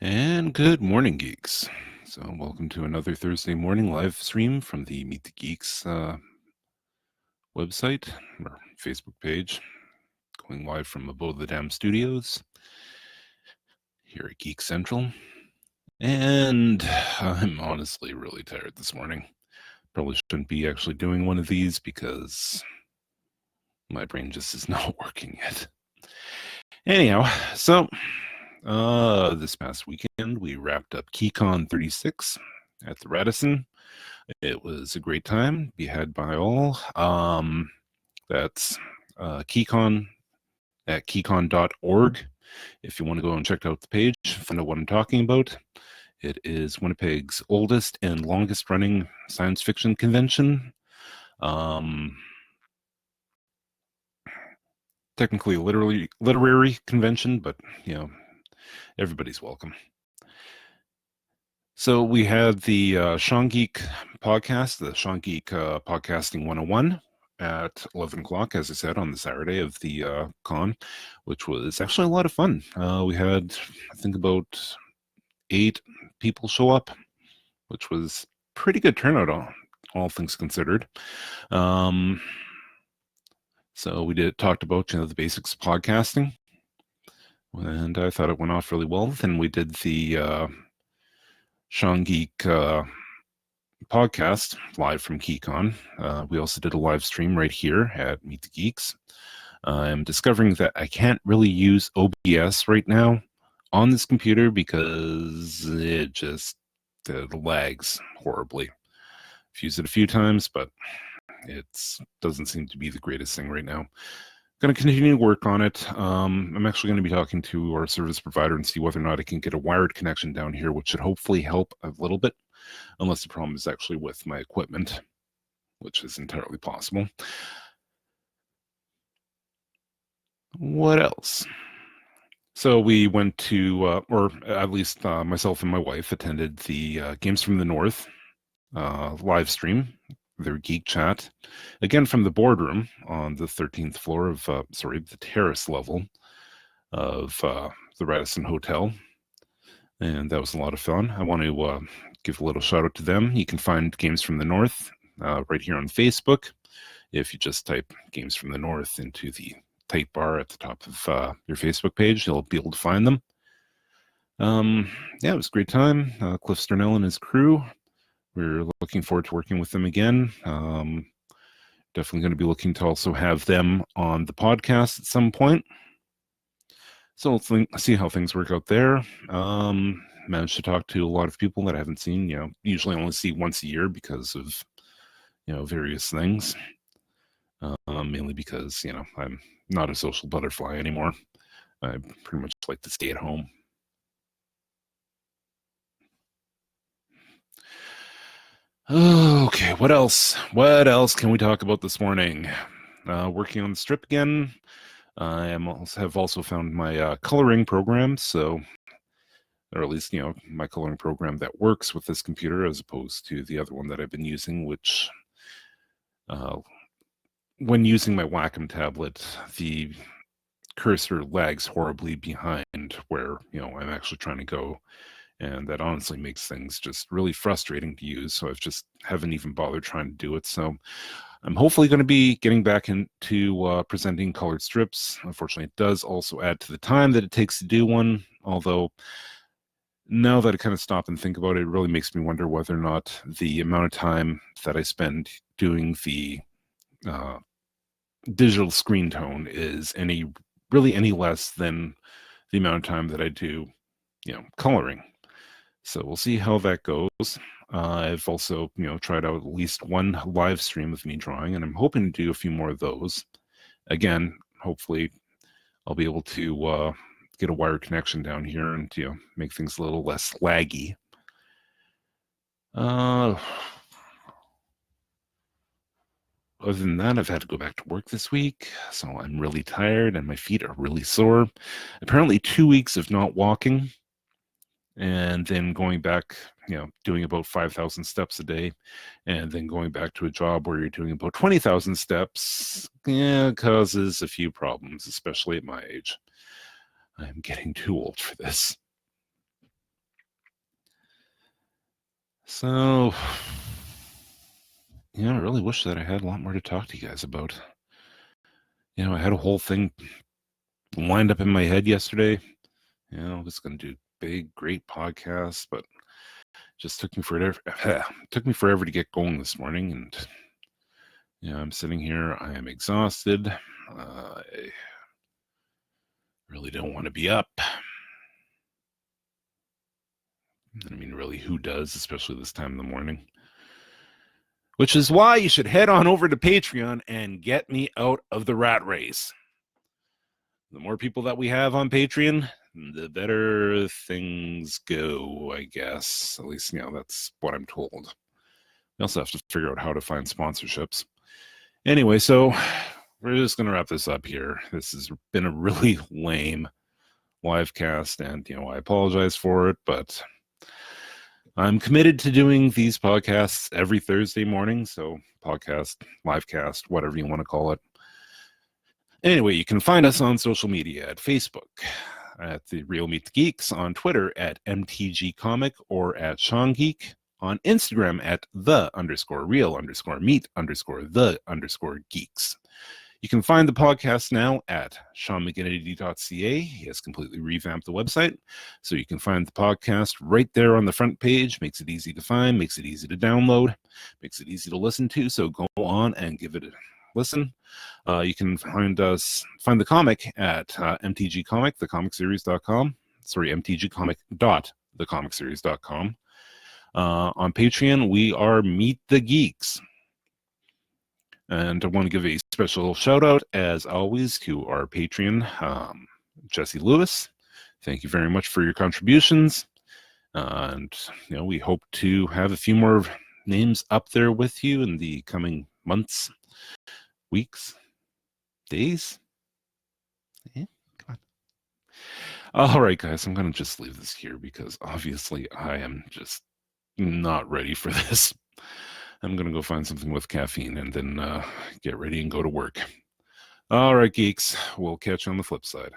And good morning, geeks. So, welcome to another Thursday morning live stream from the Meet the Geeks website or Facebook page, going live from Above the Dam Studios here at Geek Central. And I'm honestly really tired this morning. Probably shouldn't be actually doing one of these because my brain just is not working yet. Anyhow, so this past weekend we wrapped up Keycon 36 at the Radisson. It was a great time, be had by all. That's Keycon at keycon.org. If you want to go and check out the page, find out what I'm talking about. It is Winnipeg's oldest and longest running science fiction convention. Technically a literary convention, but everybody's welcome. So we had the Seangeek Podcast, the Seangeek Podcasting 101 at 11 o'clock, as I said, on the Saturday of the con, which was actually a lot of fun. We had, I think, about 8 people show up, which was pretty good turnout, all things considered. So we talked about the basics of podcasting, and I thought it went off really well. Then we did the Seangeek podcast live from Keycon. We also did a live stream right here at Meet the Geeks. I'm discovering that I can't really use OBS right now on this computer because it just lags horribly. I've used it a few times, but it doesn't seem to be the greatest thing right now. Going to continue to work on it. I'm actually going to be talking to our service provider and see whether or not I can get a wired connection down here, which should hopefully help a little bit, unless the problem is actually with my equipment, which is entirely possible. What else? So we went to, or at least myself and my wife attended the Games from the North live stream, their Geek Chat, again from the boardroom on the 13th floor of, the terrace level of the Radisson Hotel. And that was a lot of fun. I want to give a little shout out to them. You can find Games from the North right here on Facebook. If you just type Games from the North into the type bar at the top of your Facebook page, you'll be able to find them. It was a great time. Cliff Sternell and his crew. We're looking forward to working with them again. Definitely going to be looking to also have them on the podcast at some point. So let's see how things work out there. Managed to talk to a lot of people that I haven't seen, usually only see once a year because of, various things. Mainly because, I'm not a social butterfly anymore. I pretty much like to stay at home. Okay, what else? What else can we talk about this morning? Working on the strip again. I have also found my coloring program, or at least, my coloring program that works with this computer as opposed to the other one that I've been using, which, when using my Wacom tablet, the cursor lags horribly behind where, I'm actually trying to go. And that honestly makes things just really frustrating to use. So I've just haven't even bothered trying to do it. So I'm hopefully going to be getting back into presenting colored strips. Unfortunately, it does also add to the time that it takes to do one. Although now that I kind of stop and think about it, it really makes me wonder whether or not the amount of time that I spend doing the digital screen tone is any less than the amount of time that I do, coloring. So we'll see how that goes. I've also, tried out at least one live stream of me drawing, and I'm hoping to do a few more of those. Again, hopefully I'll be able to get a wired connection down here and, make things a little less laggy. Other than that, I've had to go back to work this week, so I'm really tired and my feet are really sore. Apparently 2 weeks of not walking and then going back, doing about 5,000 steps a day, and then going back to a job where you're doing about 20,000 steps, causes a few problems, especially at my age. I'm getting too old for this. So, I really wish that I had a lot more to talk to you guys about. I had a whole thing lined up in my head yesterday. I was going to do big, great podcast, but just took me forever to get going this morning. And I'm sitting here. I am exhausted. I really don't want to be up. I mean, really, who does, especially this time in the morning? Which is why you should head on over to Patreon and get me out of the rat race. The more people that we have on Patreon, the better things go, I guess. At least, that's what I'm told. We also have to figure out how to find sponsorships. Anyway, so we're just going to wrap this up here. This has been a really lame live cast, and, I apologize for it, but I'm committed to doing these podcasts every Thursday morning. So podcast, live cast, whatever you want to call it. Anyway, you can find us on social media at Facebook at The Real Meet the Geeks, on Twitter at MTG Comic or at Seangeek, on Instagram at the_real_meet_the_geeks. You can find the podcast now at SeanMcGinnity.ca. He has completely revamped the website, so you can find the podcast right there on the front page. Makes it easy to find, makes it easy to download, makes it easy to listen to, so go on and give it a listen. You can find the comic at MTG Comic, thecomicseries.com. Sorry, mtgcomic.thecomicseries.com. On Patreon, we are Meet the Geeks. And I want to give a special shout out, as always, to our Patreon, Jesse Lewis. Thank you very much for your contributions. And, we hope to have a few more names up there with you in the coming months, weeks, days. Yeah, come on. All right, guys, I'm going to just leave this here because obviously I am just not ready for this. I'm going to go find something with caffeine and then get ready and go to work. All right, geeks, we'll catch you on the flip side.